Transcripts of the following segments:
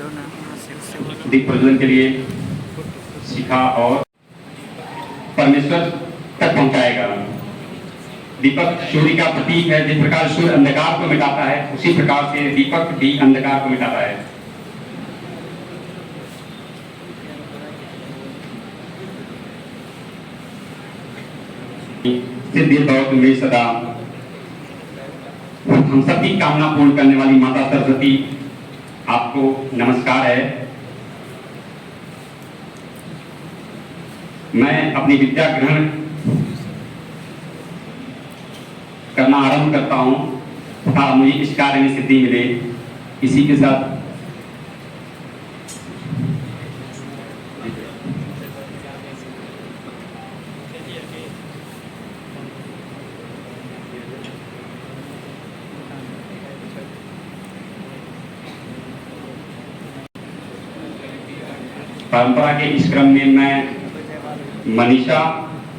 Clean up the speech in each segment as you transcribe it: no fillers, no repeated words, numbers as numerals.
दीप प्रज्वलन के लिए शिखा और परमेश्वर तक पहुंचाएगा। दीपक सूर्य का प्रतीक है। जिस प्रकार सूर्य अंधकार को मिटाता है, उसी प्रकार से दीपक भी अंधकार को मिटाता है। सिद्धि भवतु मे सदा। हम सबकी कामना पूर्ण करने वाली माता सरस्वती, आपको नमस्कार है। मैं अपनी विद्या ग्रहण करना आरंभ करता हूं तथा मुझे इस कार्य में सिद्धि मिले। इसी के साथ परंपरा के इस क्रम में मैं मनीषा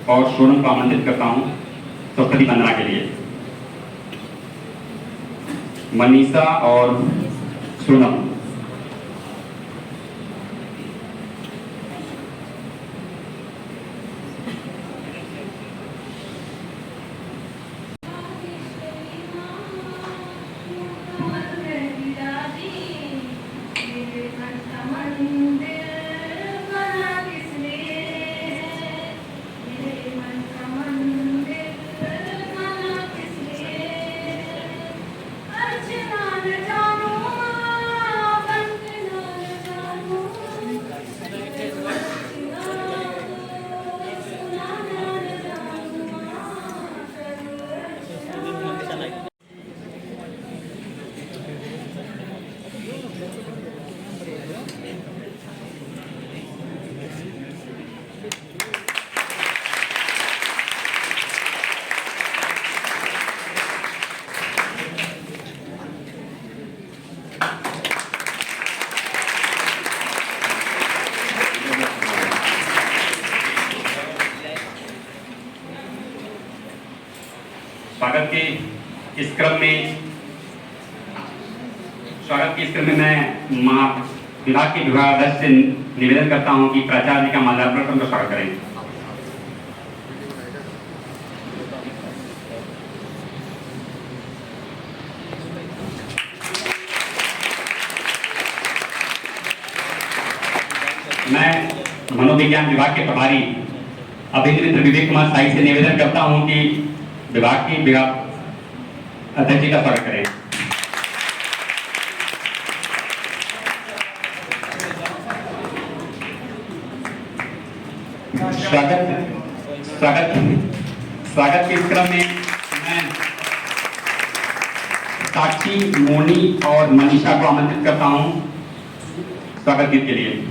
और सोनम को आमंत्रित करता हूं सरस्वती वंदना के लिए। मनीषा और सोनम। स्वागत के इस क्रम में मैं विभाग के विभागाध्यक्ष से निवेदन करता हूं कि प्राचार्य जी का माल्यार्पण कर स्वागत करें। मैं मनोविज्ञान विभाग के प्रभारी अभिनेत्री विवेक कुमार साई से निवेदन करता हूं कि विभाग अध्यक्ष जी का स्वागत करें। स्वागत के इस क्रम में मैं साक्षी, मोनी और मनीषा को आमंत्रित करता हूं स्वागत गीत के लिए।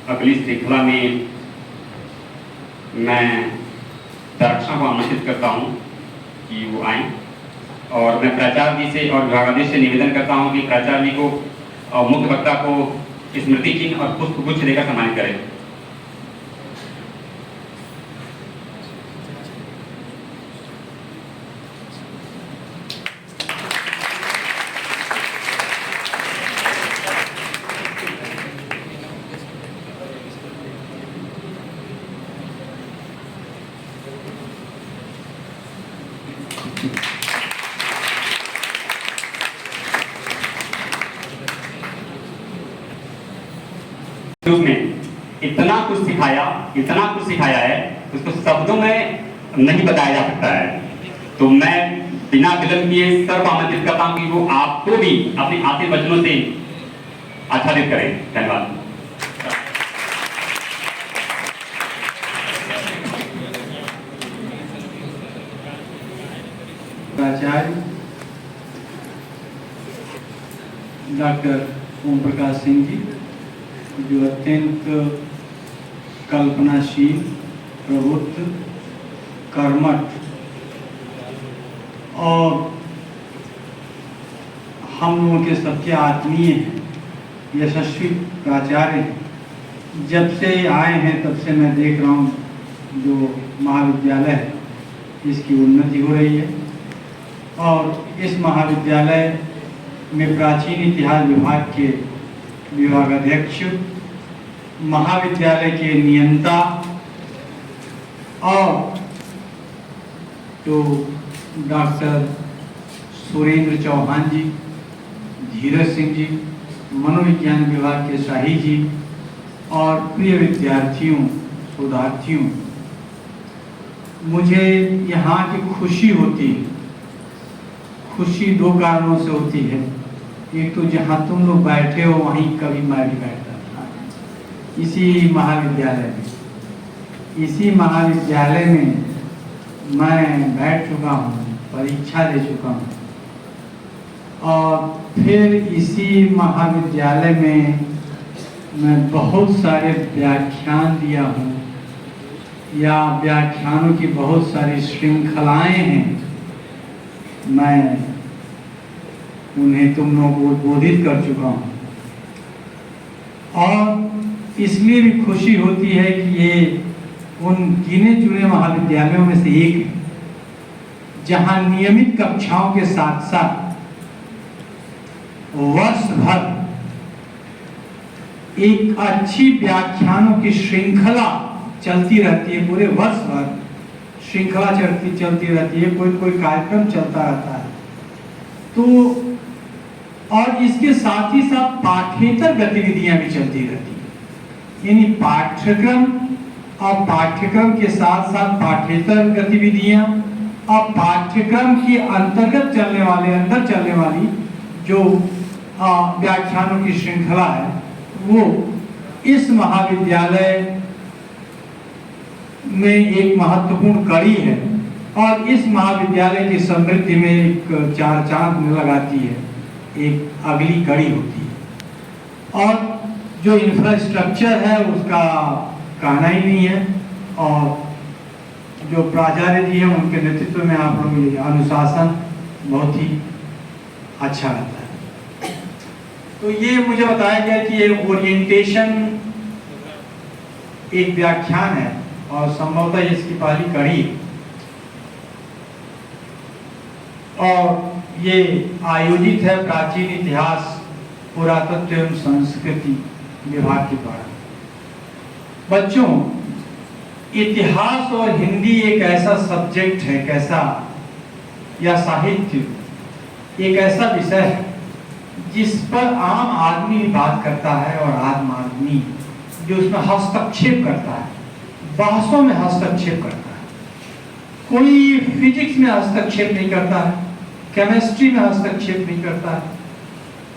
अगली श्रृंखला में मैं दरक्षा को आमंत्रित करता हूं कि वो आए और मैं प्राचार्य जी से और विभागाध्यक्ष से निवेदन करता हूं कि प्राचार्य जी को मुख्य वक्ता को स्मृति चिन्ह और पुष्प गुच्छ देकर सम्मानित करें। में इतना कुछ सिखाया है उसको शब्दों में नहीं बताया जा सकता है। तो मैं बिना विलंब किए सर्व आमंत्रित करता हूं कि वो आपको भी अपने आखिरी वचनों से आच्छादित करें। धन्यवाद। प्राचार्य डॉक्टर ओम प्रकाश सिंह जी, जो अत्यंत कल्पनाशील, प्रबुद्ध, कर्मठ और हम लोगों के सबके आत्मीय हैं, यशस्वी प्राचार्य हैं। जब से आए हैं तब से मैं देख रहा हूँ जो महाविद्यालय है इसकी उन्नति हो रही है और इस महाविद्यालय में प्राचीन इतिहास विभाग के विभागाध्यक्ष, महाविद्यालय के नियंता और तो डॉक्टर सुरेंद्र चौहान जी, धीरज सिंह जी, मनोविज्ञान विभाग के शाही जी और प्रिय विद्यार्थियों, शोधार्थियों, मुझे यहाँ की खुशी होती है। खुशी दो कारणों से होती है। एक तो जहाँ तुम लोग बैठे हो वहीं कभी मैं भी बैठता था, इसी महाविद्यालय में मैं बैठ चुका हूँ, परीक्षा दे चुका हूँ और फिर इसी महाविद्यालय में मैं बहुत सारे व्याख्यान दिया हूँ या व्याख्यानों की बहुत सारी श्रृंखलाएं हैं, मैं उन्हें तुम लोगों को उद्बोधित कर चुका हूँ और इसलिए भी खुशी होती है कि ये उन गिने चुने महाविद्यालयों में से एक है जहाँ नियमित कक्षाओं के साथ साथ वर्ष भर एक अच्छी व्याख्यानों की श्रृंखला चलती रहती है। पूरे वर्ष भर श्रृंखला चलती रहती है, कोई कार्यक्रम चलता रहता है। तो और इसके साथ ही साथ पाठ्येतर गतिविधियां भी चलती रहती है, यानी पाठ्यक्रम और पाठ्यक्रम के साथ साथ पाठ्येतर गतिविधियां और पाठ्यक्रम के अंतर चलने वाली जो व्याख्यानों की श्रृंखला है वो इस महाविद्यालय में एक महत्वपूर्ण कड़ी है और इस महाविद्यालय की समृद्धि में एक चार चांद लगाती है, एक अगली कड़ी होती है। और जो इंफ्रास्ट्रक्चर है उसका कहना ही नहीं है और जो प्राचार्य जी हैं उनके नेतृत्व में आप लोग ये अनुशासन बहुत ही अच्छा रहता है। तो ये मुझे बताया गया कि ये ओरिएंटेशन एक व्याख्यान है और संभवतः इसकी पहली कड़ी है और ये आयोजित है प्राचीन इतिहास, पुरातत्व एवं संस्कृति विभाग के द्वारा। बच्चों, इतिहास और हिंदी एक ऐसा सब्जेक्ट है, कैसा या साहित्य एक ऐसा विषय है जिस पर आम आदमी बात करता है और आम आदमी जो उसमें हस्तक्षेप करता है, बहसों में हस्तक्षेप करता है। कोई फिजिक्स में हस्तक्षेप नहीं करता है, केमिस्ट्री में हस्तक्षेप नहीं करता है,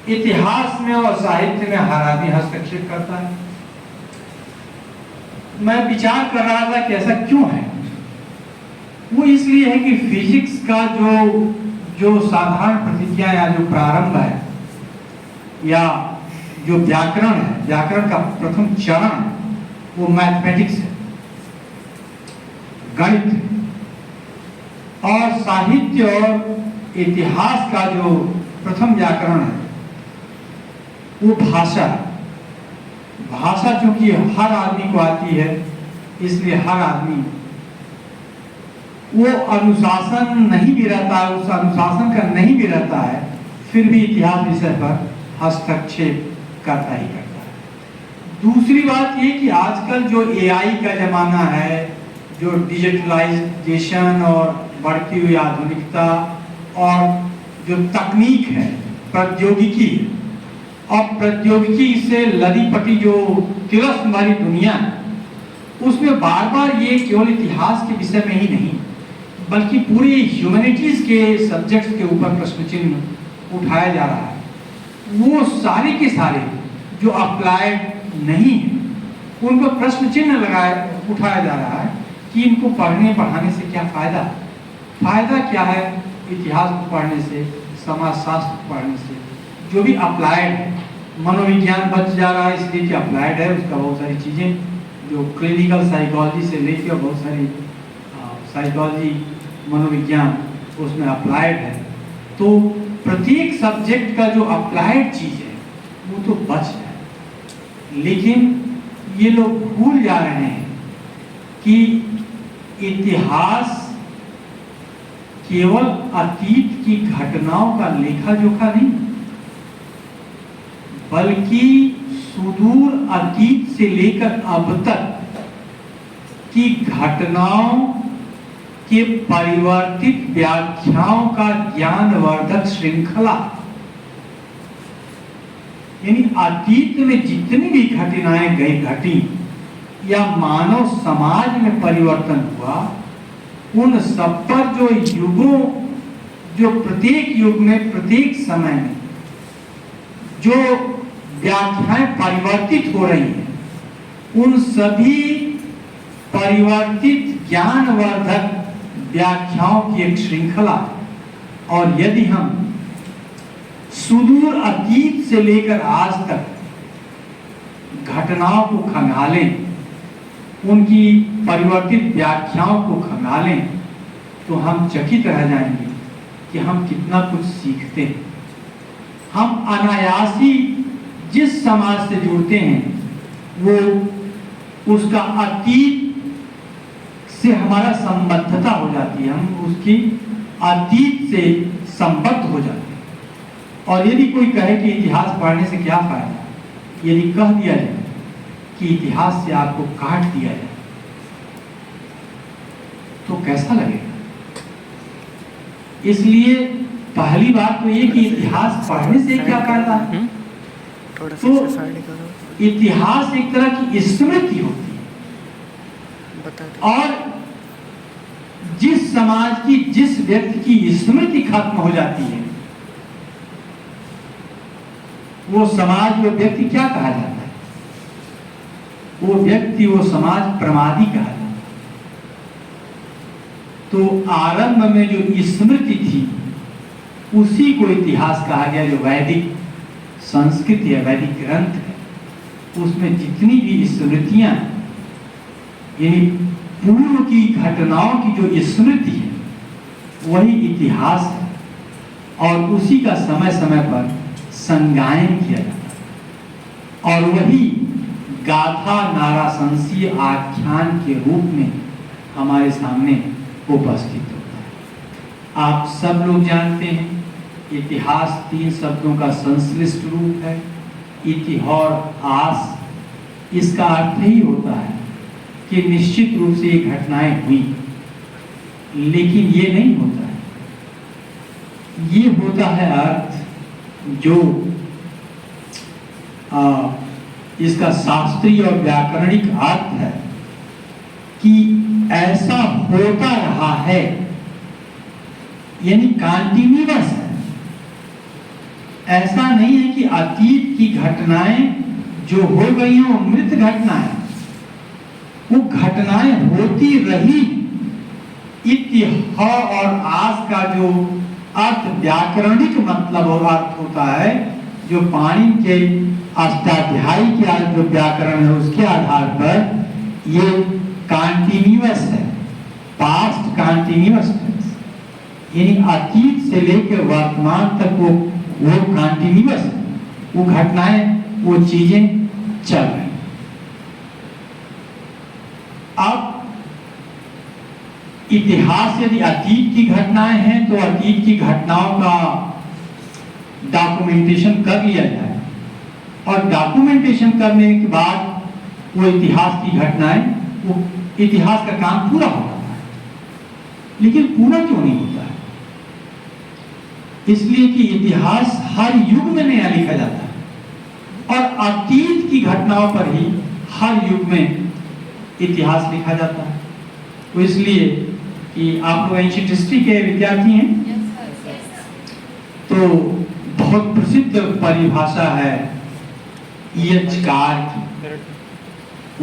इतिहास में और साहित्य में हर आदमी हस्तक्षेप करता है। मैं विचार कर रहा था कि ऐसा क्यों है। वो इसलिए है कि फिजिक्स का जो साधारण प्रतिज्ञा या जो प्रारंभ है या जो व्याकरण है, व्याकरण का प्रथम चरण वो मैथमेटिक्स है, गणित है। और साहित्य और इतिहास का जो प्रथम व्याकरण है वो भाषा है। भाषा चूंकि हर आदमी को आती है इसलिए हर आदमी वो अनुशासन नहीं भी रहता है, उस अनुशासन का नहीं भी रहता है, फिर भी इतिहास विषय पर हस्तक्षेप करता ही करता है। दूसरी बात ये कि आजकल जो एआई का जमाना है, जो डिजिटलाइजेशन और बढ़ती हुई आधुनिकता और जो तकनीक है, प्रौद्योगिकी और प्रौद्योगिकी से लदी पटी जो तिरस्म वाली दुनिया है, उसमें बार बार ये केवल इतिहास के विषय में ही नहीं बल्कि पूरी ह्यूमैनिटीज के सब्जेक्ट्स के ऊपर प्रश्न चिन्ह उठाया जा रहा है। वो सारे के सारे जो अप्लाइड नहीं है उन पर प्रश्न चिन्ह उठाया जा रहा है कि इनको पढ़ने पढ़ाने से क्या फायदा, फायदा क्या है इतिहास को पढ़ने से, समाजशास्त्र को पढ़ने से। जो भी अप्लाइड है, मनोविज्ञान बच जा रहा है इसलिए कि अप्लाइड है, उसका बहुत सारी चीजें जो क्लिनिकल साइकोलॉजी से लेकर बहुत सारी साइकोलॉजी मनोविज्ञान उसमें अप्लाइड है। तो प्रत्येक सब्जेक्ट का जो अप्लाइड चीज है वो तो बच जाए, लेकिन ये लोग भूल जा रहे हैं कि इतिहास केवल अतीत की घटनाओं का लेखा जोखा नहीं बल्कि सुदूर अतीत से लेकर अब तक की घटनाओं के परिवर्तित व्याख्याओं का ज्ञानवर्धक श्रृंखला। यानी अतीत में जितनी भी घटनाएं घटी या मानव समाज में परिवर्तन हुआ, उन सब पर जो युगों, जो प्रत्येक युग में प्रत्येक समय में जो व्याख्याएं परिवर्तित हो रही हैं, उन सभी परिवर्तित ज्ञानवर्धक व्याख्याओं की एक श्रृंखला। और यदि हम सुदूर अतीत से लेकर आज तक घटनाओं को खंगालें, उनकी परिवर्तित व्याख्याओं को खंगालें, तो हम चकित रह जाएंगे कि हम कितना कुछ सीखते हैं। हम अनायासी जिस समाज से जुड़ते हैं वो उसका अतीत से हमारा संबद्धता हो जाती है, हम उसकी अतीत से संबद्ध हो जाते हैं। और यदि कोई कहे कि इतिहास पढ़ने से क्या फायदा, यदि कह दिया जाए कि इतिहास से आपको काट दिया जाए तो कैसा लगेगा? इसलिए पहली बात तो ये कि इतिहास पढ़ने से क्या फायदा है। तो इतिहास एक तरह की स्मृति होती है, और जिस समाज की, जिस व्यक्ति की स्मृति खत्म हो जाती है, वो समाज, वो व्यक्ति क्या कहा जाता है? वो व्यक्ति, वो समाज प्रमादी कहा जाता है। तो आरंभ में जो स्मृति थी उसी को इतिहास कहा गया, जो वैदिक संस्कृति है, वैदिक ग्रंथ है, उसमें जितनी भी स्मृतियां, यानी पूर्व की घटनाओं की जो स्मृति है वही इतिहास है, और उसी का समय समय पर संगायन किया जाता है, और वही गाथा नाराशंसीय आख्यान के रूप में हमारे सामने उपस्थित होता है। आप सब लोग जानते हैं इतिहास 3 शब्दों का संश्लिष्ट रूप है, इति और आस। इसका अर्थ ही होता है कि निश्चित रूप से ये घटनाएं हुई, लेकिन ये नहीं होता है। ये होता है अर्थ जो इसका शास्त्रीय और व्याकरणिक अर्थ है कि ऐसा होता रहा है, यानी कंटिन्यूअस है। ऐसा नहीं है कि अतीत की घटनाएं जो हो गई हैं वो मृत घटनाएं, वो घटनाएं होती रही। इतिहा और आस का जो अर्थ व्याकरणिक मतलब और अर्थ होता है, जो पाणिनि के अष्टाध्यायी के जो व्याकरण है उसके आधार पर ये कंटिन्यूअस है, पास्ट कंटिन्यूअस, यानी अतीत से लेकर वर्तमान तक वो कंटिन्यूअस है, वो घटनाएं, वो चीजें चल रही। अब इतिहास यदि अतीत की घटनाएं हैं तो अतीत की घटनाओं का डॉक्यूमेंटेशन कर लिया जाए, और डॉक्यूमेंटेशन करने के बाद वो इतिहास की घटनाएं वो इतिहास का काम पूरा हो जाता है। लेकिन पूरा क्यों नहीं होता है? इसलिए कि इतिहास हर युग में नया लिखा जाता है और अतीत की घटनाओं पर ही हर युग में इतिहास लिखा जाता है। तो इसलिए कि आप लोग एंशिएंट हिस्ट्री के विद्यार्थी हैं, तो बहुत प्रसिद्ध परिभाषा है E.H. कार की।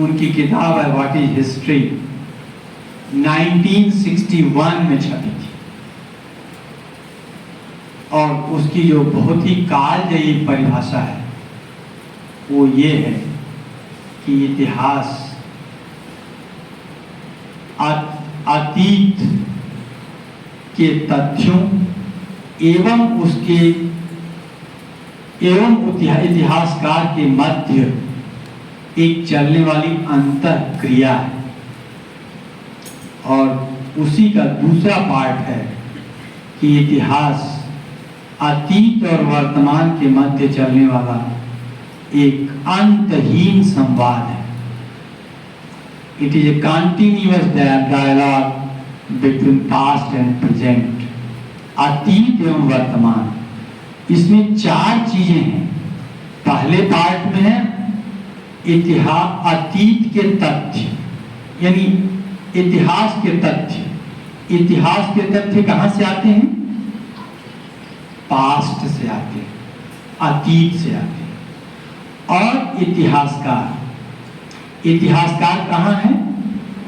उनकी किताब है व्हाट इज हिस्ट्री, 1961 में छपी थी और उसकी जो बहुत ही कालजयी परिभाषा है वो ये है कि इतिहास अतीत के तथ्यों एवं इतिहासकार के मध्य एक चलने वाली अंतर क्रिया है। और उसी का दूसरा पार्ट है कि इतिहास अतीत और वर्तमान के मध्य चलने वाला एक अंतहीन संवाद है। It is a continuous dialogue between past and present, अतीत एवं वर्तमान। इसमें 4 चीजें हैं। पहले पार्ट में है इतिहास, अतीत के तथ्य, यानी इतिहास के तथ्य। इतिहास के तथ्य कहां से आते हैं? पास्ट से आते हैं, अतीत से आते हैं। और इतिहासकार कहां है?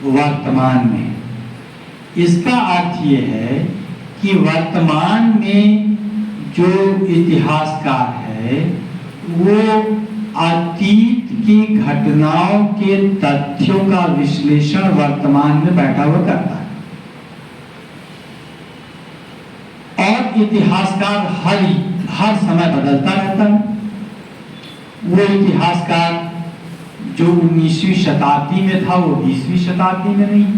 वर्तमान में। इसका अर्थ यह है कि वर्तमान में जो इतिहासकार है वो अतीत की घटनाओं के तथ्यों का विश्लेषण वर्तमान में बैठा हुआ करता है। और इतिहासकार हर समय बदलता रहता है। वो इतिहासकार जो 19वीं शताब्दी में था वो 20वीं शताब्दी में नहीं,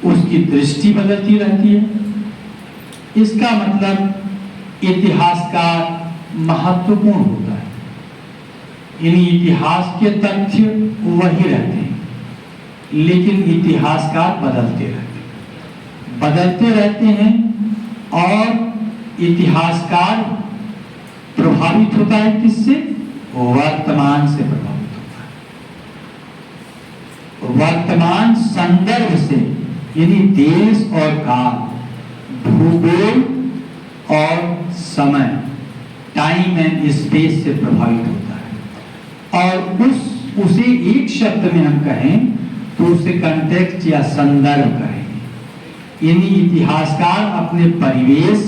उसकी दृष्टि बदलती रहती है। इसका मतलब इतिहासकार महत्वपूर्ण होता है, यानी इतिहास के तथ्य वही रहते हैं लेकिन इतिहासकार बदलते रहते हैं और इतिहासकार प्रभावित होता है किससे? वर्तमान से प्रभावित होता है, वर्तमान संदर्भ से, यानी देश और काल, भूगोल और समय, टाइम एंड स्पेस से प्रभावित होता है। और उसे एक शब्द में हम कहें तो उसे कंटेक्स्ट या संदर्भ कहेंगे। यानी इतिहासकार अपने परिवेश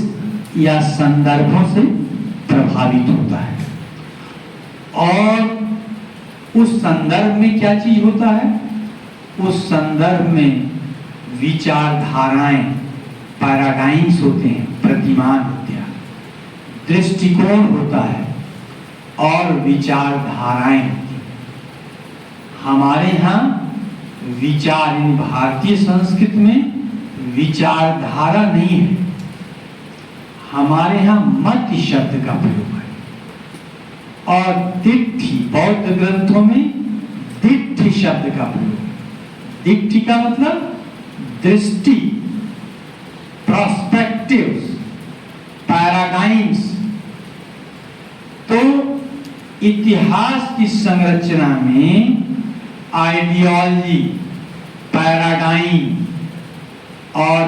या संदर्भों से प्रभावित होता है। और उस संदर्भ में क्या चीज होता है? उस संदर्भ में विचारधाराएं, पैराडाइम्स होते हैं, प्रतिमान होते हैं, दृष्टिकोण होता है और विचारधाराएं होती हैं। हमारे यहाँ विचार, इन भारतीय संस्कृति में विचारधारा नहीं है, हमारे यहाँ मत शब्द का प्रयोग है। और दिट्ठी, बौद्ध ग्रंथों में दिट्ठी शब्द का प्रयोग है। दिट्ठी का मतलब दृष्टि, प्रोस्पेक्टिव्स, पैराडाइम्स। तो इतिहास की संरचना में आइडियोलॉजी, पैराडाइम और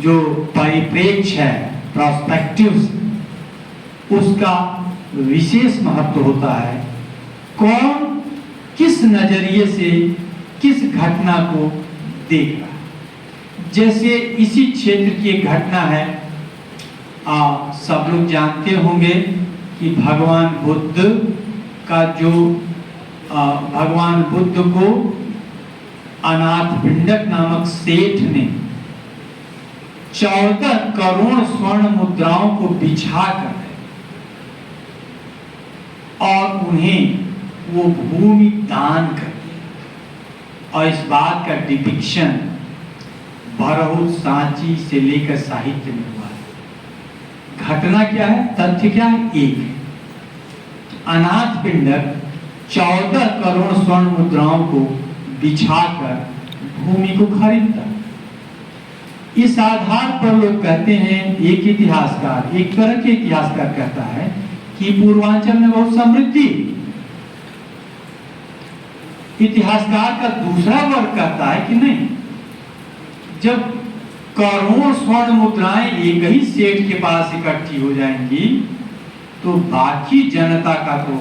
जो परिप्रेक्ष्य है, प्रोस्पेक्टिव्स, उसका विशेष महत्व होता है। कौन किस नजरिए से किस घटना को देख रहा है। जैसे इसी क्षेत्र की एक घटना है, सब लोग जानते होंगे कि भगवान बुद्ध का जो भगवान बुद्ध को अनाथपिंडक नामक सेठ ने 14 करोड़ स्वर्ण मुद्राओं को बिछाकर और उन्हें वो भूमि दान कर दिया। और इस बात का डिपिक्शन भरहुत, सांची से लेकर साहित्य में हुआ है। घटना क्या है, तथ्य क्या है? एक है, अनाथपिंडक 14 करोड़ स्वर्ण मुद्राओं को बिछाकर भूमि को खरीदता। इस आधार पर लोग कहते हैं, एक इतिहासकार, एक तरह के इतिहासकार कहता है कि पूर्वांचल में बहुत समृद्धि। इतिहासकार का दूसरा वर्ग कहता है कि नहीं, जब करोड़ों स्वर्ण मुद्राएं एक ही सेठ के पास इकट्ठी हो जाएंगी तो बाकी जनता का तो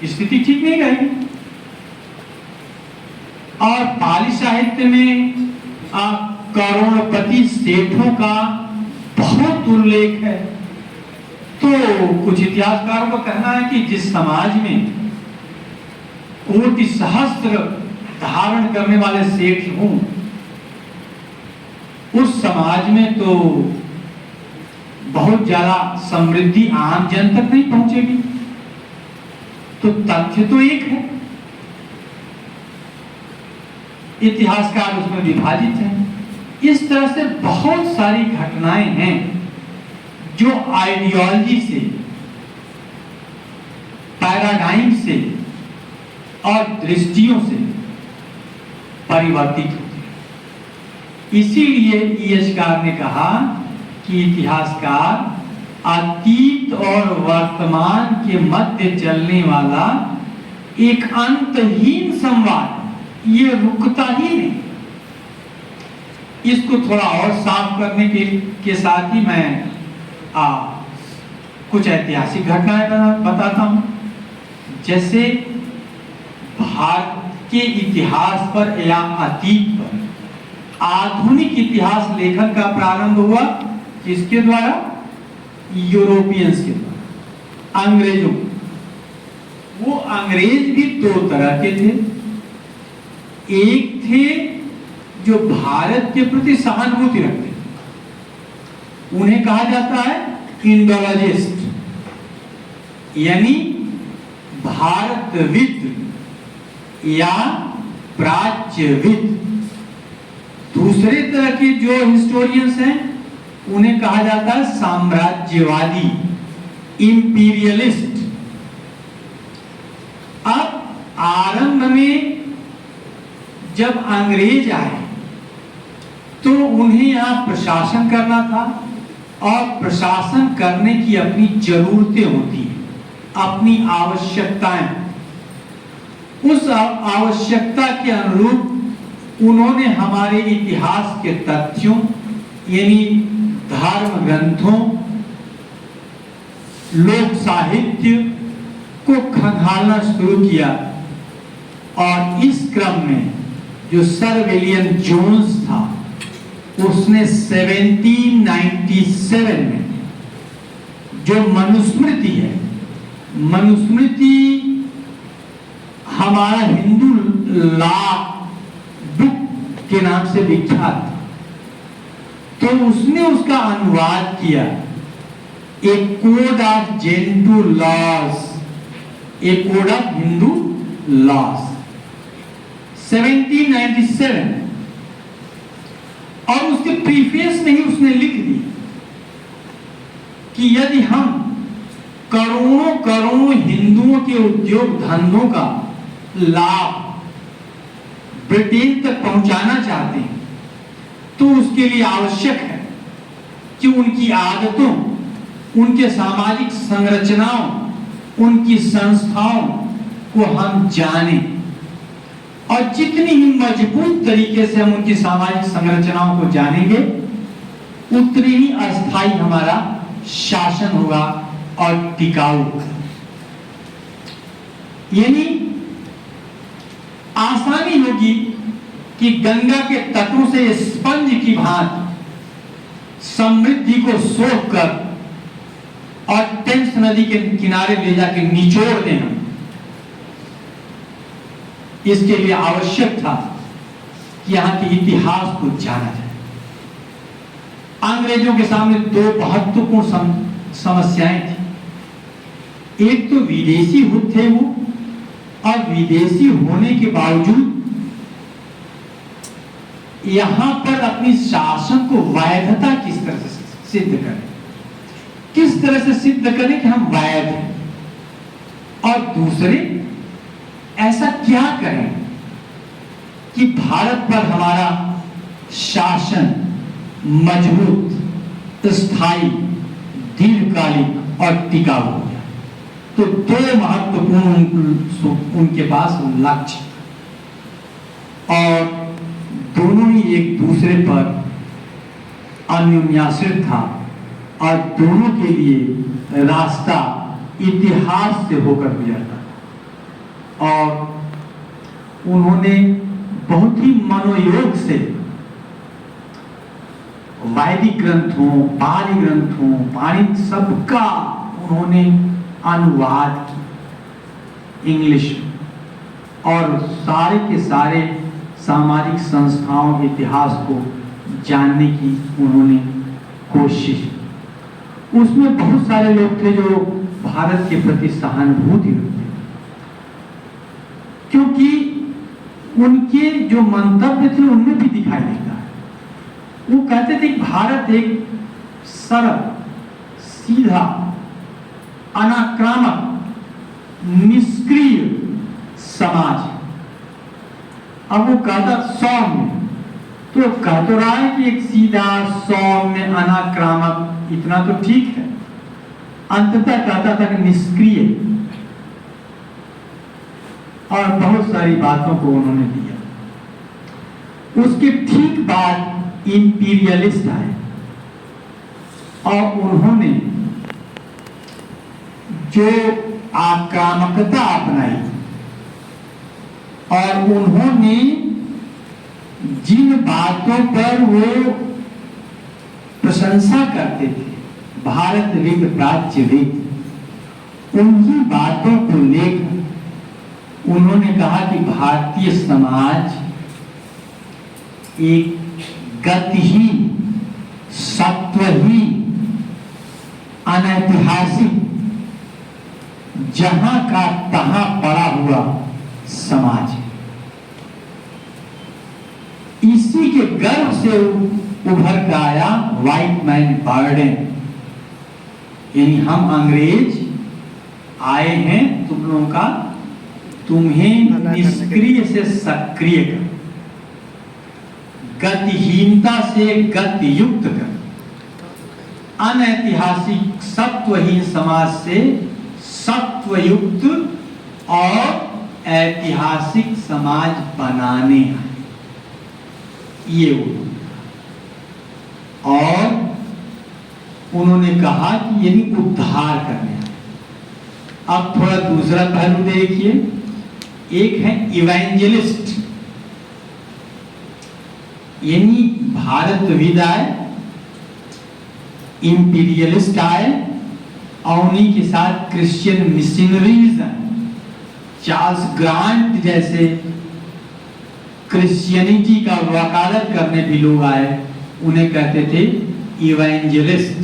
स्थिति ठीक नहीं रहेगी। और पाली साहित्य में करोड़पति सेठों का बहुत उल्लेख है। तो कुछ इतिहासकारों का कहना है कि जिस समाज में कोटि सहस्त्र धारण करने वाले सेठ हों, उस समाज में तो बहुत ज्यादा समृद्धि आम जन तक नहीं पहुंचेगी। तो तथ्य तो एक है, इतिहासकार उसमें विभाजित हैं। इस तरह से बहुत सारी घटनाएं हैं जो आइडियोलॉजी से, पैराडाइम से और दृष्टियों से परिवर्तित होती है। इसीलिए ईएचकार ने कहा कि इतिहासकार अतीत और वर्तमान के मध्य चलने वाला एक अंतहीन संवाद, ये रुकता ही नहीं। इसको थोड़ा और साफ करने के साथ ही मैं कुछ ऐतिहासिक घटनाएं बताता हूं। जैसे भारत के इतिहास पर या अतीत पर आधुनिक इतिहास लेखन का प्रारंभ हुआ किसके द्वारा? यूरोपियंस के द्वारा, अंग्रेजों। वो अंग्रेज भी दो तरह के थे। एक थे जो भारत के प्रति सहानुभूति रखते थे, उन्हें कहा जाता है इंडोलॉजिस्ट, यानी भारतविद या प्राच्यविद। दूसरे तरह के जो हिस्टोरियंस हैं उन्हें कहा जाता है साम्राज्यवादी, इंपीरियलिस्ट। अब आरंभ में जब अंग्रेज आए तो उन्हें यहाँ प्रशासन करना था, और प्रशासन करने की अपनी जरूरतें होती हैं, अपनी आवश्यकताएं। उस आवश्यकता के अनुरूप उन्होंने हमारे इतिहास के तथ्यों यानी धर्म ग्रंथों, लोक साहित्य को खंगालना शुरू किया। और इस क्रम में जो सर विलियम जोन्स था, उसने 1797 में जो मनुस्मृति है, मनुस्मृति हमारा हिंदू लॉ बुक के नाम से विख्यात, तो उसने उसका अनुवाद किया, a code of Gentoo laws, a code of Hindu laws, 1797। और उसके प्रीफेस में ही उसने लिख दी कि यदि हम करोड़ों करोड़ों हिंदुओं के उद्योग धंधों का लाभ ब्रिटेन तक पहुंचाना चाहते हैं, तो उसके लिए आवश्यक है कि उनकी आदतों, उनके सामाजिक संरचनाओं, उनकी संस्थाओं को हम जानें। और जितनी ही मजबूत तरीके से हम उनकी सामाजिक संरचनाओं को जानेंगे, उतनी ही अस्थायी हमारा शासन होगा और टिकाऊ। यानी आसानी होगी कि गंगा के तटों से स्पंज की भांति समृद्धि को सोख कर और टेम्स नदी के किनारे ले जाकर निचोड़ देना। इसके लिए आवश्यक था कि यहां के इतिहास को जाना जाए। अंग्रेजों के सामने दो महत्वपूर्ण समस्याएं थी। एक तो विदेशी थे वो, और विदेशी होने के बावजूद यहां पर अपनी शासन को वैधता किस तरह से सिद्ध करें, किस तरह से सिद्ध करें कि हम वैध हैं। और दूसरे, ऐसा क्या करें कि भारत पर हमारा शासन मजबूत, स्थायी, दीर्घकालिक और टिकाऊ हो जाए। तो दो महत्वपूर्ण उनके पास लक्ष्य और दोनों ही एक दूसरे पर अन्योन्याश्रित था और दोनों के लिए रास्ता इतिहास से होकर गुजरता था। और उन्होंने बहुत ही मनोयोग से वैदिक ग्रंथों, पाली ग्रंथों, पाणिनि सबका उन्होंने अनुवाद किया इंग्लिश में, और सारे के सारे सामाजिक संस्थाओं के इतिहास को जानने की उन्होंने कोशिश की। उसमें बहुत सारे लोग थे जो भारत के प्रति सहानुभूति रखते, क्योंकि उनके जो मंतव्य थे उनमें भी दिखाई देता है। वो कहते थे कि भारत एक सरल, सीधा, अनाक्रामक, निष्क्रिय समाज है। अब वो कहता सौम्य, तो कह तो रहा है कि एक सीधा, सौम्य, अनाक्रामक, इतना तो ठीक है। अंततः कहता था कि निष्क्रिय, और बहुत सारी बातों को उन्होंने दिया। उसके ठीक बाद इंपीरियलिस्ट आए और उन्होंने जो आक्रामकता अपनाई और उन्होंने जिन बातों पर वो प्रशंसा करते थे, भारत ऋत प्राच्य ऋत, उन्हीं बातों को लेकर उन्होंने कहा कि भारतीय समाज एक गतिहीन, सत्वहीन, अनैतिहासिक, जहां का तहां पड़ा हुआ समाज है। इसी के गर्भ से उभर कर आया व्हाइट मैन बर्डन, यानी हम अंग्रेज आए हैं तुम लोगों का, तुम्हें निष्क्रिय से सक्रिय कर, गतिहीनता से गतियुक्त कर, अनैतिहासिक सत्वहीन समाज से सत्वयुक्त और ऐतिहासिक समाज बनाने हैं, ये और उन्होंने कहा कि यदि उद्धार करने हैं। अब थोड़ा दूसरा पहलू देखिए, एक है इवेंजलिस्ट, यानी भारतविद आए, इंपीरियलिस्ट आए और उन्हीं के साथ क्रिश्चियन मिशनरीज हैं। चार्ल्स ग्रांट जैसे क्रिश्चियनिटी का वकालत करने भी लोग आए, उन्हें कहते थे इवेंजलिस्ट।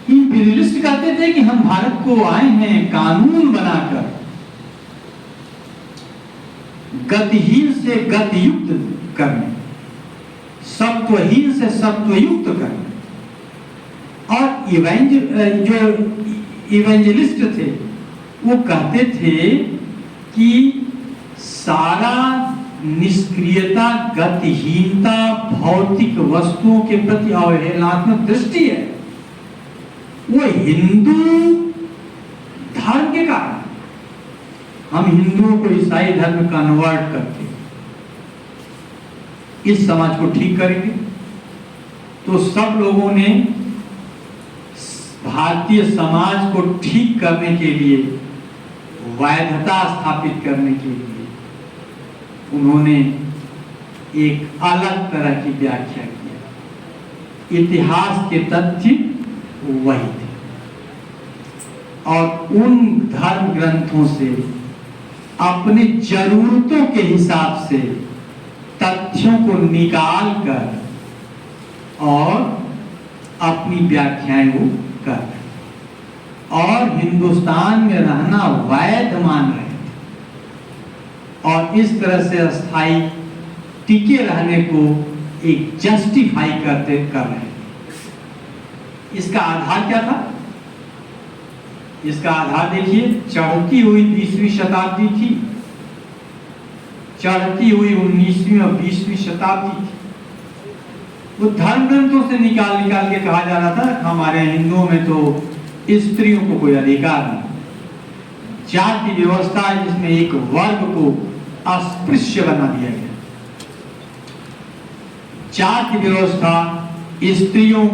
इंपीरियलिस्ट कहते थे कि हम भारत को आए हैं कानून बनाकर गतिहीन से गतियुक्त करने, सत्वहीन से सत्वयुक्त करने। और जो इवेंजलिस्ट थे वो कहते थे कि सारा निष्क्रियता, गतिहीनता, भौतिक वस्तुओं के प्रति अवहेलनात्मक दृष्टि है, वो हिंदू धर्म के कारण। हम हिंदुओं को ईसाई धर्म कन्वर्ट करके इस समाज को ठीक करेंगे। तो सब लोगों ने भारतीय समाज को ठीक करने के लिए, वैधता स्थापित करने के लिए उन्होंने एक अलग तरह की व्याख्या की। इतिहास के तथ्य वही थे और उन धर्म ग्रंथों से अपनी जरूरतों के हिसाब से तथ्यों को निकाल कर और अपनी व्याख्याएं वो कर, और हिंदुस्तान में रहना वैध मान रहे और इस तरह से अस्थाई टिके रहने को एक जस्टिफाई कर रहे हैं। इसका आधार क्या था? इसका आधार देखिए, चढ़ती हुई 20वीं शताब्दी थी चढ़ती हुई 19वीं और 20वीं शताब्दी थी। वो धर्म ग्रंथों से निकाल निकाल के कहा जा रहा था हमारे हिंदुओं में तो स्त्रियों को कोई अधिकार नहीं। जाति व्यवस्था है जिसमें एक वर्ग को अस्पृश्य बना दिया गया। जाति व्यवस्था स्त्रियों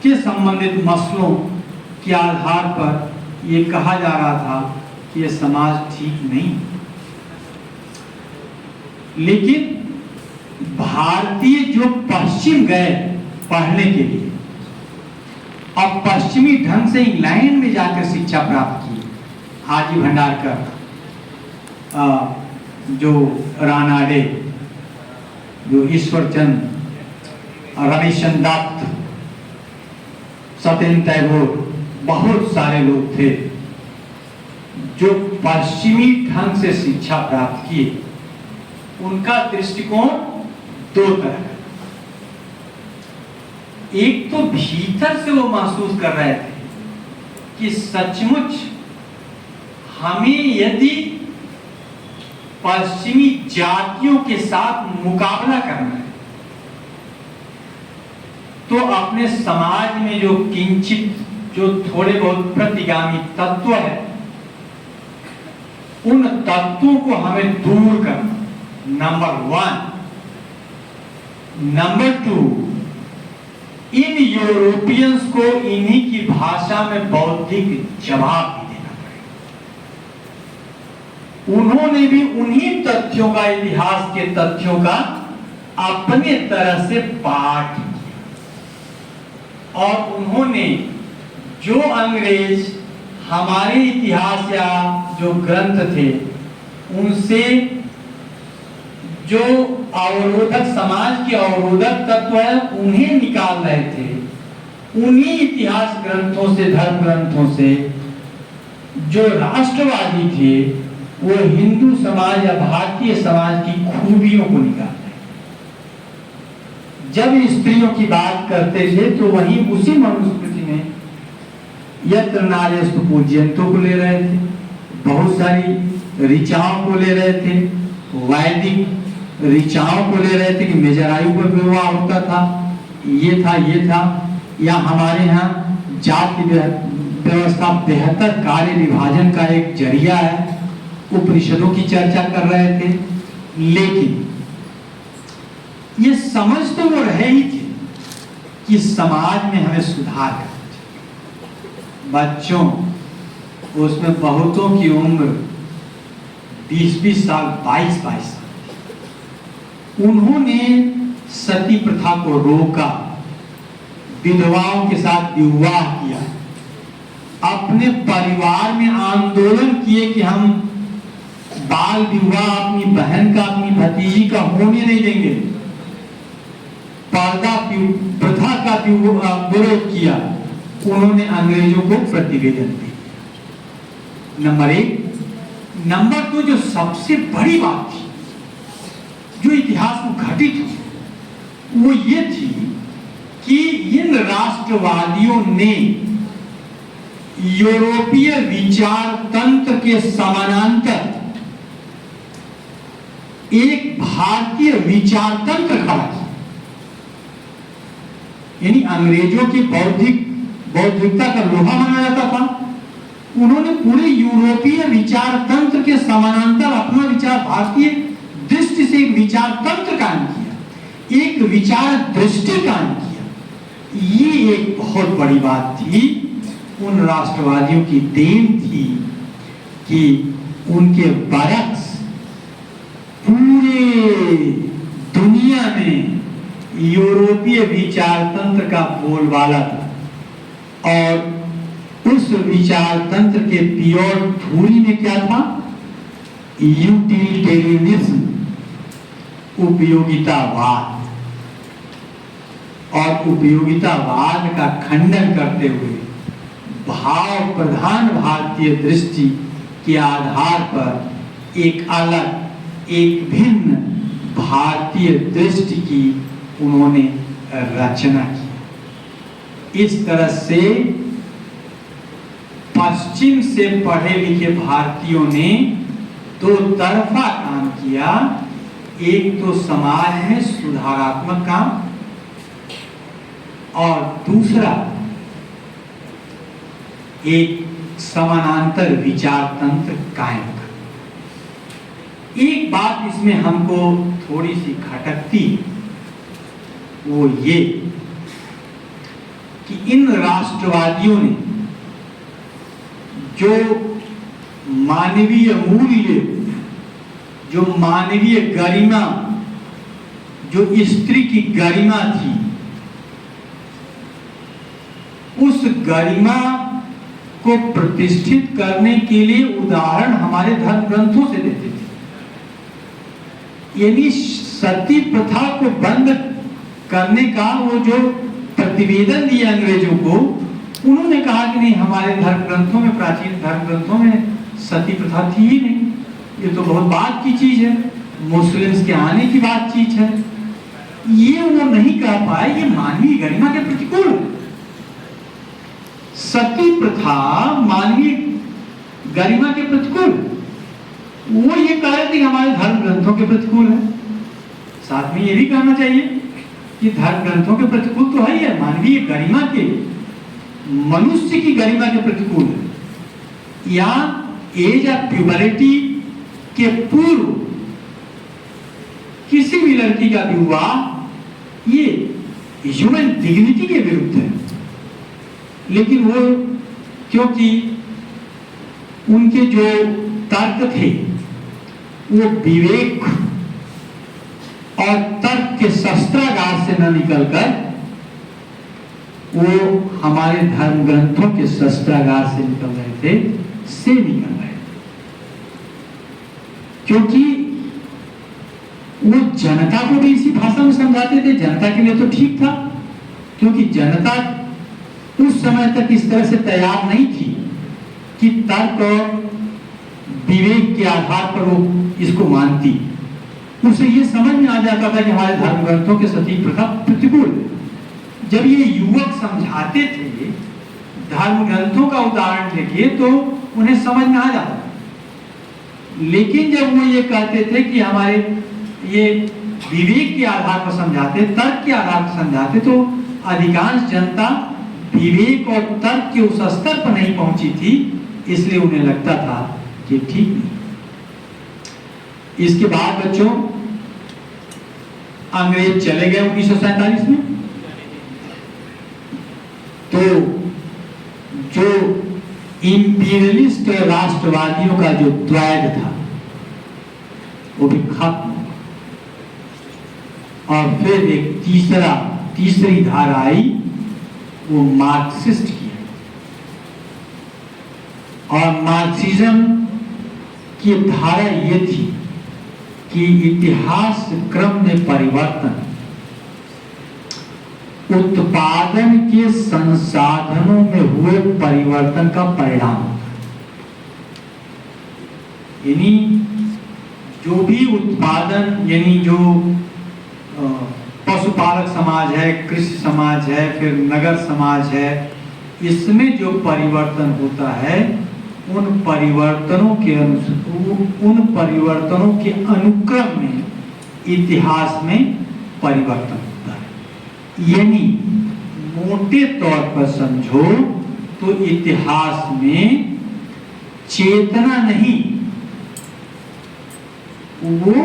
के संबंधित मसलों के आधार पर ये कहा जा रहा था कि ये समाज ठीक नहीं। लेकिन भारतीय जो पश्चिम गए पढ़ने के लिए, अब पश्चिमी ढंग से इंग्लैंड में जाकर शिक्षा प्राप्त की। हाजी भंडारकर, जो रानाडे, जो ईश्वरचंद, रमेशन दत्त, सत्येंद्र टैगोर, बहुत सारे लोग थे जो पश्चिमी ढंग से शिक्षा प्राप्त किए। उनका दृष्टिकोण दो तरह का। एक तो भीतर से वो महसूस कर रहे थे कि सचमुच हमें यदि पश्चिमी जातियों के साथ मुकाबला करना है तो अपने समाज में जो किंचित जो थोड़े बहुत प्रतिगामी तत्व है उन तत्वों को हमें दूर करना, नंबर 1। नंबर 2, इन यूरोपियंस को इन्हीं की भाषा में बौद्धिक जवाब भी देना पड़ेगा। उन्होंने भी उन्हीं तथ्यों का, इतिहास के तथ्यों का अपने तरह से पाठ किया और उन्होंने जो अंग्रेज हमारे इतिहास या जो ग्रंथ थे उनसे जो अवरोधक, समाज के अवरोधक तत्व है उन्हें निकाल रहे थे। उन्हीं इतिहास ग्रंथों से, धर्म ग्रंथों से जो राष्ट्रवादी थे वो हिंदू समाज या भारतीय समाज की खूबियों को निकाल रहे। जब स्त्रियों की बात करते थे तो वहीं उसी मनुस्मृति में यत्र नार्यस्तु पूज्यंतो को ले रहे थे, बहुत सारी ऋचाओं को ले रहे थे, वैदिक ऋचाओं को ले रहे थे कि मेजरायु पर विवाह होता था, ये था। या हमारे यहाँ जाति व्यवस्था बेहतर कार्य विभाजन का एक जरिया है, उपनिषदों की चर्चा कर रहे थे। लेकिन ये समझ तो वो रहे ही थे कि समाज में हमें सुधार करना चाहिए। बच्चों, उसमें बहुतों की उम्र 20-20 साल, 22-22 साल। उन्होंने सती प्रथा को रोका, विधवाओं के साथ विवाह किया, अपने परिवार में आंदोलन किए कि हम बाल विवाह अपनी बहन का, अपनी भतीजी का होने नहीं देंगे, पर्दा प्रथा का विरोध किया। उन्होंने अंग्रेजों को प्रतिवेदन दिया। नंबर 1। नंबर 2, जो सबसे बड़ी बात थी जो इतिहास में घटित हुई वो ये थी कि इन राष्ट्रवादियों ने यूरोपीय विचार तंत्र के समानांतर एक भारतीय विचार तंत्र खड़ा किया। यानी अंग्रेजों की बौद्धिकता का लोहा माना जाता था, उन्होंने पूरे यूरोपीय विचार तंत्र के समानांतर अपना विचार, भारतीय दृष्टि से एक विचार तंत्र कायम किया, एक विचार दृष्टि कायम किया। ये एक बहुत बड़ी बात थी, उन राष्ट्रवादियों की देन थी कि उनके बरक्स पूरे दुनिया में यूरोपीय विचार तंत्र का बोलबाला था। और उस विचार तंत्र के प्योर थ्योरी में क्या था? यूटिलिटेरियनिज्म, उपयोगितावाद। और उपयोगितावाद का खंडन करते हुए भाव प्रधान भारतीय दृष्टि के आधार पर एक अलग, एक भिन्न भारतीय दृष्टि की उन्होंने रचना की। इस तरह से पश्चिम से पढ़े लिखे भारतीयों ने दो तरफा काम किया। एक तो समाज में सुधारात्मक काम और दूसरा एक समानांतर विचार तंत्र कायम कर। एक बात इसमें हमको थोड़ी सी खटकती, वो ये कि इन राष्ट्रवादियों ने जो मानवीय मूल्य, जो मानवीय गरिमा, जो स्त्री की गरिमा थी, उस गरिमा को प्रतिष्ठित करने के लिए उदाहरण हमारे धर्म ग्रंथों से देते थे। यानी सती प्रथा को बंद करने का वो जो प्रतिवेदन दिया अंग्रेजों को, उन्होंने कहा कि नहीं, हमारे धर्म ग्रंथों में, प्राचीन धर्म ग्रंथों में सती प्रथा थी ही नहीं, ये तो बहुत बाद की चीज है, मुस्लिम्स के आने की बात चीज है। ये वो नहीं कह पाए, ये मानवीय गरिमा के प्रतिकूल है। सती प्रथा मानवीय गरिमा के प्रतिकूल, वो ये कह रहे थे कि हमारे धर्म ग्रंथों के प्रतिकूल है। साथ में ये भी कहना चाहिए कि धर्म ग्रंथों के प्रतिकूल तो है ही है, मानवीय गरिमा के, मनुष्य की गरिमा के प्रतिकूल है। या एज ऑफ प्यूबरिटी के पूर्व किसी भी लड़की का विवाह ये ह्यूमन डिग्निटी के विरुद्ध है। लेकिन वो, क्योंकि उनके जो तर्क थे वो विवेक और तर्क के शस्त्रागार से न निकलकर वो हमारे धर्म ग्रंथों के शस्त्रागार से निकल रहे थे, से निकल रहे थे। क्योंकि वो जनता को भी इसी भाषा में समझाते थे। जनता के लिए तो ठीक था, क्योंकि जनता उस समय तक इस तरह से तैयार नहीं थी कि तर्क और विवेक के आधार पर वो इसको मानती। उसे ये समझ में आ जाता था कि हमारे धर्म ग्रंथों के सती प्रथा प्रतिकूल। जब ये युवक समझाते थे धर्म ग्रंथों का उदाहरण लेके, तो उन्हें समझ में आ जाता। लेकिन जब वो ये कहते थे कि हमारे ये विवेक के आधार पर समझाते, तर्क के आधार पर समझाते, तो अधिकांश जनता विवेक और तर्क के उस स्तर पर नहीं पहुंची थी, इसलिए उन्हें लगता था कि ठीक नहीं। इसके बाद बच्चों अंग्रेज चले गए 1947 में। तो जो इंपीरियलिस्ट राष्ट्रवादियों का जो द्वैध था वो भी खत्म, और फिर एक तीसरी धारा आई, वो मार्क्सिस्ट की है। और मार्क्सिज्म की धारा ये थी कि इतिहास क्रम में परिवर्तन उत्पादन के संसाधनों में हुए परिवर्तन का परिणाम होता है। यानी जो भी उत्पादन, यानी जो पशुपालक समाज है, कृषि समाज है, फिर नगर समाज है, इसमें जो परिवर्तन होता है, उन परिवर्तनों के अनुक्रम में इतिहास में परिवर्तन होता है। यानी मोटे तौर पर समझो तो इतिहास में चेतना नहीं, वो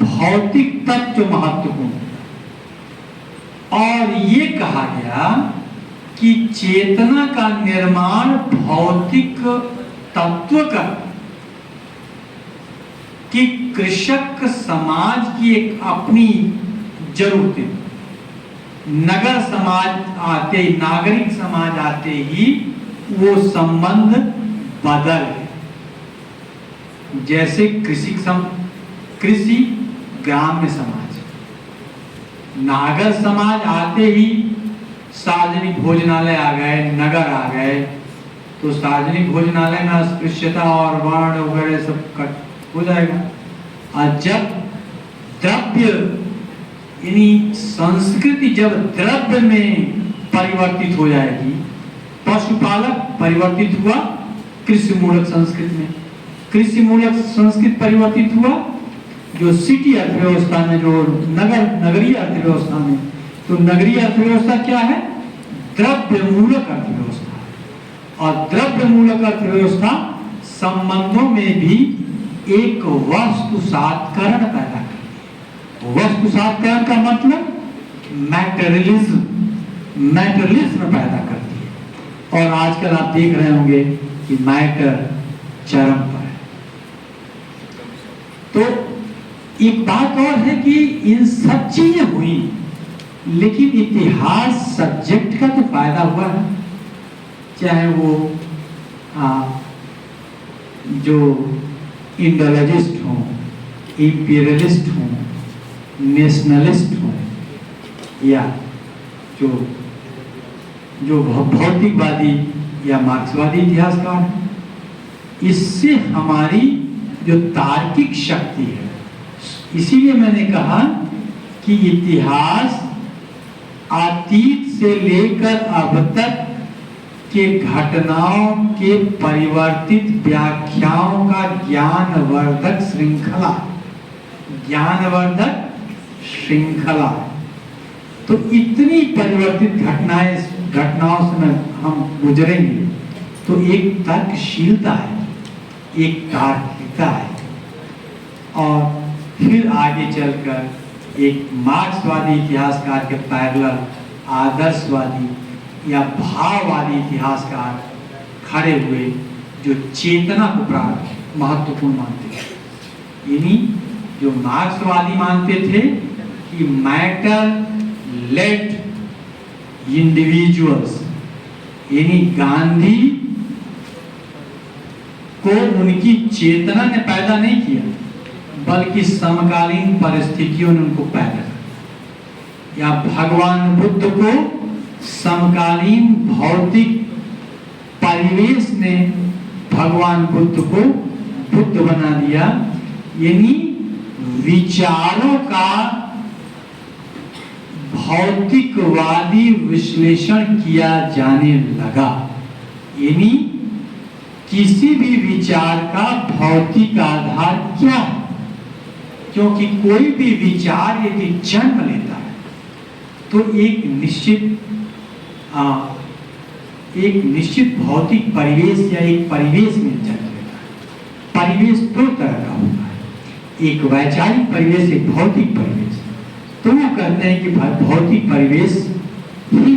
भौतिक तत्व महत्वपूर्ण है। और ये कहा गया कि चेतना का निर्माण भौतिक तत्व का, कि कृषक समाज की एक अपनी जरूरतें, नगर समाज आते ही, नागरिक समाज आते ही वो संबंध बदल गए। जैसे कृषि ग्राम्य समाज, नागर समाज आते ही सार्वजनिक भोजनालय आ गए, नगर आ गए, तो सार्वजनिक भोजनालय में अस्पृश्यता और वर्ण वगैरह सब कट हो जाएगा। और जब द्रव्य यानी संस्कृति जब द्रव्य में परिवर्तित हो जाएगी, पशुपालक परिवर्तित हुआ कृषि मूलक संस्कृति में, कृषि मूलक संस्कृत परिवर्तित हुआ, जो सिटी अर्थव्यवस्था में, जो नगरीय अर्थव्यवस्था में, तो नगरीय अर्थव्यवस्था क्या है? द्रव्य मूलक अर्थव्यवस्था। और द्रव्य मूलक अर्थव्यवस्था संबंधों में भी एक वस्तुसात्करण पैदा करती है। वस्तुसात्करण का मतलब मैटरलिज्म पैदा करती है। और आजकल आप देख रहे होंगे कि मैटर चरम पर है। तो एक बात और है कि इन सब चीजें हुई, लेकिन इतिहास सब्जेक्ट का तो फायदा हुआ है। चाहे वो जो इंडोलॉजिस्ट हो, इंपीरियलिस्ट हो, नेशनलिस्ट हो, या जो भौतिकवादी या मार्क्सवादी इतिहासकार है, इससे हमारी जो तार्किक शक्ति है, इसीलिए मैंने कहा कि इतिहास अतीत से लेकर अब तक के घटनाओं के परिवर्तित व्याख्याओं का ज्ञानवर्धक श्रृंखला। तो इतनी परिवर्तित घटनाओं से हम गुजरेंगे तो एक तर्कशीलता है, एक तार्किकता है, और फिर आगे चलकर एक मार्क्सवादी इतिहासकार के पैरेलल आदर्शवादी या भाववादी इतिहासकार खड़े हुए, जो चेतना को प्राप्त महत्वपूर्ण मानते थे। यानी जो मार्क्सवादी मानते थे कि मैटर लेड इंडिविजुअल्स, यानी गांधी को उनकी चेतना ने पैदा नहीं किया, बल्कि समकालीन परिस्थितियों ने उनको पैदा किया। या भगवान बुद्ध को समकालीन भौतिक परिवेश ने भगवान बुद्ध को बुद्ध बना दिया। यानी विचारों का भौतिकवादी विश्लेषण किया जाने लगा। यानी किसी भी विचार का भौतिक आधार क्या है, क्योंकि कोई भी विचार यदि जन्म लेता है तो एक निश्चित भौतिक परिवेश या एक परिवेश में जन्म लेता है। परिवेश दो तरह का होता है, एक वैचारिक परिवेश, एक भौतिक परिवेश। तो वो कहते हैं कि भौतिक परिवेश ही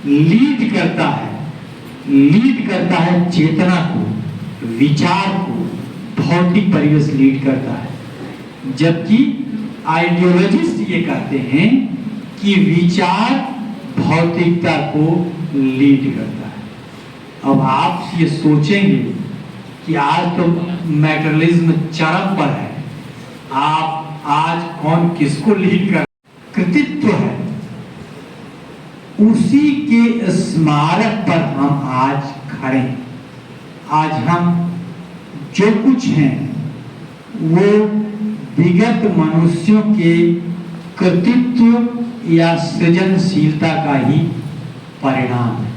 लीड करता है चेतना को, विचार को भौतिक परिवेश लीड करता है। जबकि आइडियोलॉजिस्ट ये कहते हैं कि विचार भौतिकता को लीड करता है। अब आप ये सोचेंगे कि आज तो मैटरलिज्म चरम पर है, आप आज कौन किसको लीड कर, कृतित्व है, उसी के स्मारक पर हम आज खड़े। आज हम जो कुछ हैं वो विगत मनुष्यों के कृतित्व या सृजनशीलता का ही परिणाम है।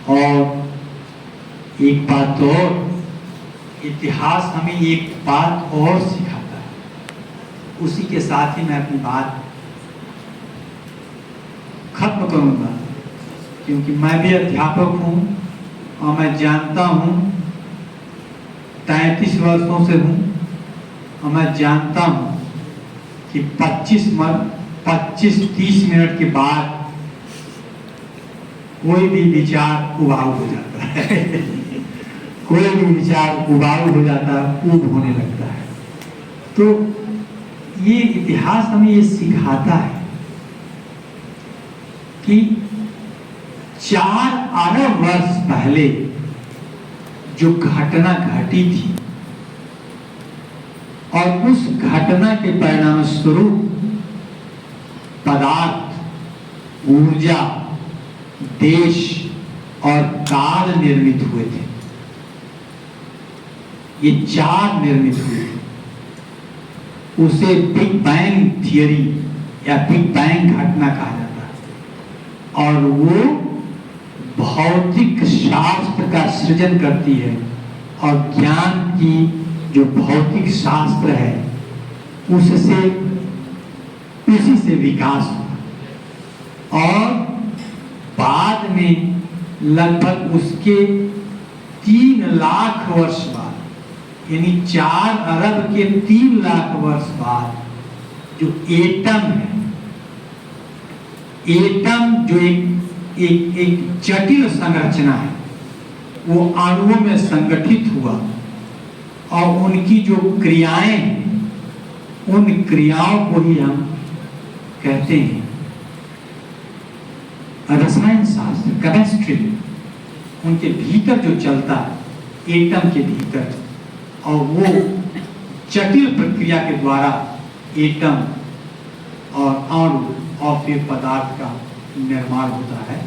और एक बात और, इतिहास हमें एक बात और सिखाता है। उसी के साथ ही मैं अपनी बात खत्म करूंगा, क्योंकि मैं भी अध्यापक हूं और मैं जानता हूं, 33 वर्षों से हूं, और मैं जानता हूं कि 25-30 मिनट के बाद कोई भी विचार उबाऊ हो जाता है कोई भी विचार उबाऊ हो जाता है, ऊब होने लगता है। तो ये इतिहास हमें ये सिखाता है कि 4 अरब वर्ष पहले जो घटना घटी थी, और उस घटना के परिणाम स्वरूप पदार्थ, ऊर्जा, देश और काल निर्मित हुए थे। ये 4 निर्मित हुए थे। उसे बिग बैंग थियरी या बिग बैंग घटना कहा जाता है, और वो भौतिक शास्त्र का सृजन करती है और ज्ञान की जो भौतिक शास्त्र है उससे उसी से विकास हुआ और बाद में लगभग उसके 3 लाख वर्ष बाद, यानी 4 अरब के 3 लाख वर्ष बाद जो एटम है, एटम जो एक जटिल संरचना है, वो अणुओं में संगठित हुआ और उनकी जो क्रियाएं हैं, उन क्रियाओं को ही हम कहते हैं रसायन शास्त्र, केमिस्ट्री। उनके भीतर जो चलता है एटम के भीतर, और वो जटिल प्रक्रिया के द्वारा एटम और अणु और फिर पदार्थ का निर्माण होता है,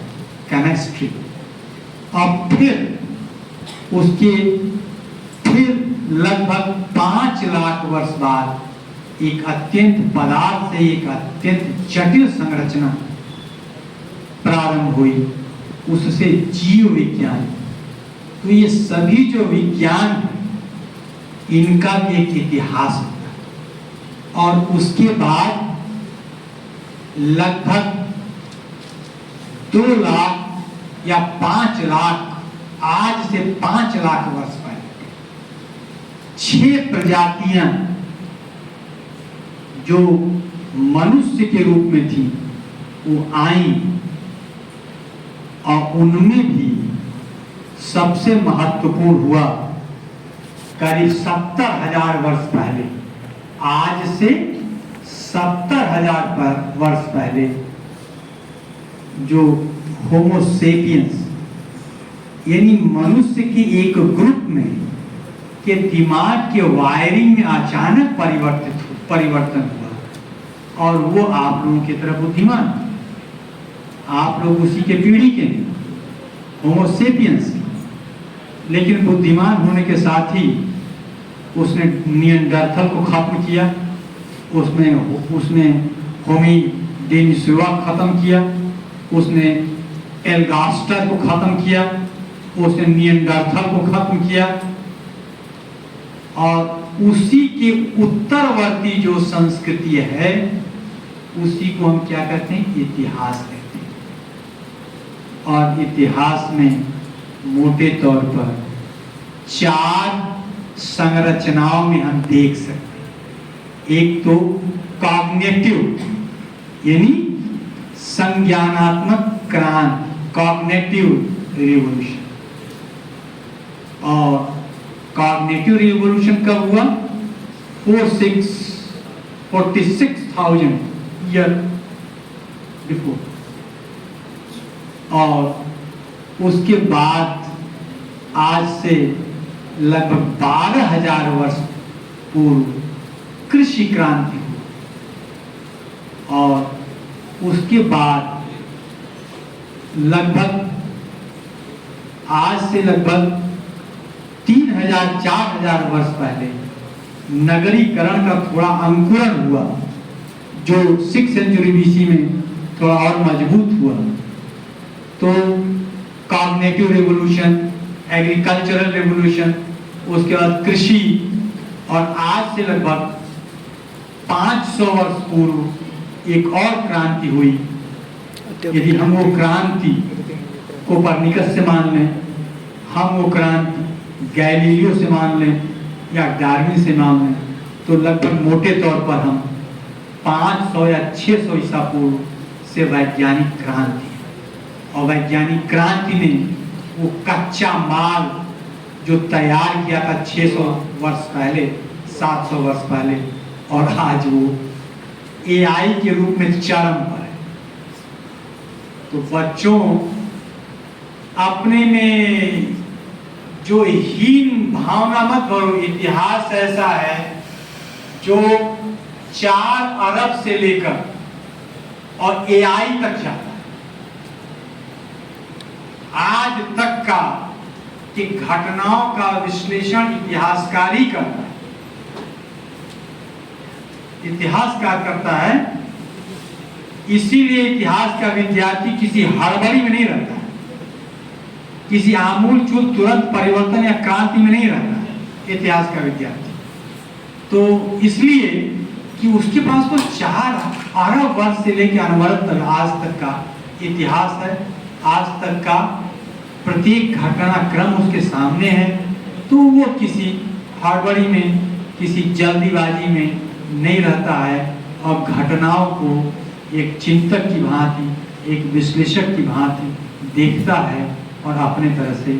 केमिस्ट्री। और फिर लगभग 5 लाख वर्ष बाद एक अत्यंत पदार्थ से एक अत्यंत जटिल संरचना प्रारंभ हुई, उससे जीव विज्ञान। तो ये सभी जो विज्ञान है, इनका एक इतिहास होता है। और उसके बाद लगभग 2 लाख या 5 लाख, आज से 5 लाख वर्ष पहले 6 प्रजातियां जो मनुष्य के रूप में थी वो आई, और उनमें भी सबसे महत्वपूर्ण हुआ करीब 70,000 वर्ष पहले, आज से 70,000 वर्ष पहले जो होमो सेपियंस यानी मनुष्य के एक ग्रुप में के दिमाग के वायरिंग में अचानक परिवर्तन हुआ और वो आप लोगों की तरह बुद्धिमान, आप लोग उसी के पीढ़ी के होमो सेपियंस। लेकिन बुद्धिमान होने के साथ ही उसने निएंडरथल को खत्म किया, उसने होमी डेनिसोवा खत्म किया, उसने एल्गास्टर को खत्म किया, उसने निएंडरथल को खत्म किया, और उसी के उत्तरवर्ती जो संस्कृति है उसी को हम क्या कहते हैं, इतिहास कहते हैं। और इतिहास में मोटे तौर पर 4 संरचनाओं में हम देख सकते हैं। एक तो कॉग्निटिव यानी संज्ञानात्मक क्रांति, कॉग्निटिव रिवॉल्यूशन। और कॉग्निटिव रिवॉल्यूशन कब हुआ? 46,000 ईयर बिफोर। और उसके बाद आज से लगभग 12,000 वर्ष पूर्व कृषि क्रांति हुई, और उसके बाद लगभग आज से लगभग 3,000-4,000 वर्ष पहले नगरीकरण का थोड़ा अंकुरण हुआ, जो 6th सेंचुरी BC में थोड़ा और मजबूत हुआ। तो कॉग्निटिव रिवॉल्यूशन, एग्रीकल्चरल रिवॉल्यूशन, उसके बाद कृषि, और आज से लगभग 500 वर्ष पूर्व एक और क्रांति हुई। यदि हम वो क्रांति कोपरनिकस से मान लें, हम वो क्रांति गैलीलियो से मान लें या डार्विन से मान लें, तो लगभग मोटे तौर पर हम 500 या 600 ईसा पूर्व से वैज्ञानिक क्रांति, और वैज्ञानिक क्रांति ने वो कच्चा माल जो तैयार किया था 600 वर्ष पहले, 700 वर्ष पहले, और आज वो AI के रूप में चरम पर है। तो बच्चों, अपने में जो हीन भावना मत भरो। इतिहास ऐसा है जो 4 अरब से लेकर और AI तक जाता है। आज तक का कि घटनाओं का विश्लेषण इतिहासकारी करता है, इतिहासकार करता है। इसीलिए इतिहास का विद्यार्थी किसी हड़बड़ी में नहीं रहता है। किसी आमूल चूल तुरंत परिवर्तन या क्रांति में नहीं रहता है इतिहास का विद्यार्थी। तो इसलिए कि उसके पास तो 4 अरब वर्ष से लेकर अनवरत तक आज तक का इतिहास है, आज तक का प्रत्येक घटनाक्रम उसके सामने है। तो वो किसी हड़बड़ी में, किसी जल्दीबाजी में नहीं रहता है और घटनाओं को एक चिंतक की भांति, एक विश्लेषक की भांति देखता है और अपने तरह से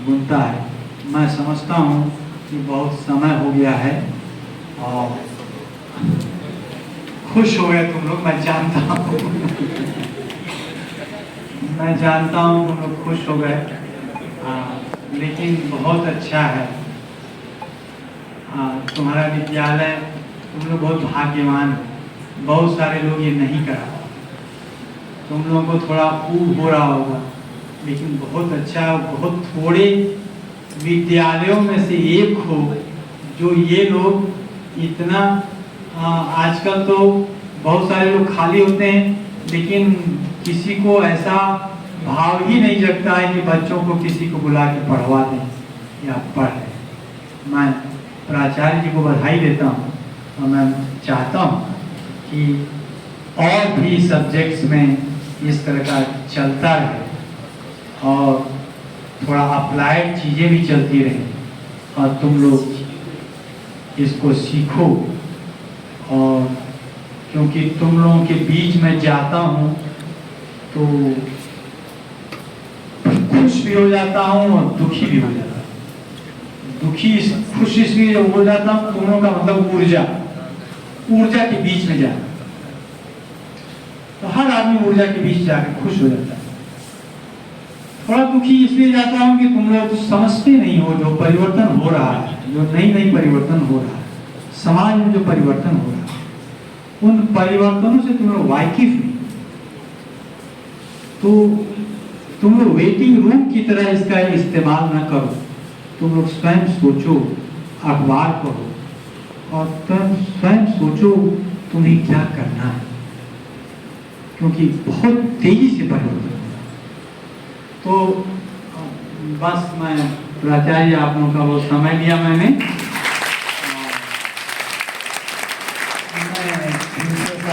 बुनता है। मैं समझता हूँ कि बहुत समय हो गया है और खुश हो गए तुम लोग, मैं जानता हूँ मैं जानता हूँ तुम लोग खुश हो गए, लेकिन बहुत अच्छा है तुम्हारा विद्यालय। तुम लोग बहुत भाग्यवान हो, बहुत सारे लोग ये नहीं करा। तुम लोगों को थोड़ा ऊब हो रहा होगा, लेकिन बहुत अच्छा है। बहुत थोड़े विद्यालयों में से एक हो जो ये लोग इतना आजकल तो बहुत सारे लोग खाली होते हैं, लेकिन किसी को ऐसा भाव ही नहीं जगता है कि बच्चों को किसी को बुला के पढ़वा दें या पढ़ें। मैं प्राचार्य जी को बधाई देता हूँ और मैं चाहता हूँ कि और भी सब्जेक्ट्स में इस तरह का चलता रहे और थोड़ा अप्लाइड चीज़ें भी चलती रहें और तुम लोग इसको सीखो। और क्योंकि तुम लोगों के बीच में जाता हूँ तो खुश भी हो जाता हूँ और दुखी भी हो जाता हूँ। खुश इसलिए जब हो जाता हूँ, तुम लोगों का मतलब ऊर्जा के बीच में जाना। तो हर आदमी ऊर्जा के बीच जाकर खुश हो जाता है। थोड़ा दुखी इसलिए जाता हूँ कि तुम लोग समझते नहीं हो जो परिवर्तन हो रहा है, जो नई परिवर्तन हो रहा है, समाज में जो परिवर्तन हो रहा है, उन परिवर्तनों से तुम लोग वाकिफ नहीं। तो तुम लोग वेटिंग रूम की तरह इसका इस्तेमाल न करो। तुम लोग स्वयं सोचो, अखबार पढ़ो और तुम स्वयं सोचो तुम्हें क्या करना है, क्योंकि बहुत तेजी से परिवर्तन हो रहा है। तो बस मैं प्राचार्य आप लोगों का वो समय लिया मैंने।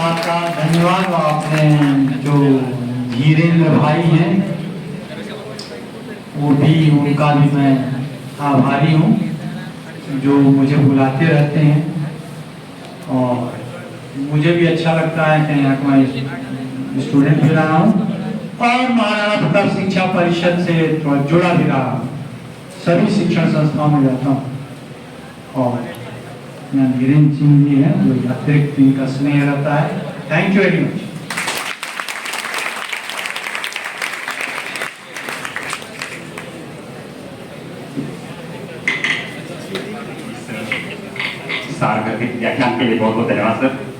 आपका धन्यवाद। आपने जो धीरेन्द्र भाई हैं वो भी, उनका भी मैं आभारी हूँ जो मुझे बुलाते रहते हैं और मुझे भी अच्छा लगता है कि यहाँ का मैं स्टूडेंट भी रहा हूँ और महाराणा प्रताप शिक्षा परिषद से थोड़ा जुड़ा भी रहा हूँ। सभी शिक्षण संस्थाओं में जाता हूँ और यहाँ धीरेन्द्र सिंह जी हैं जो अतिरिक्त इनका स्नेह रहता है। Thank you very much. सार्वजनिक व्याख्यान के लिए बहुत बहुत धन्यवाद सर।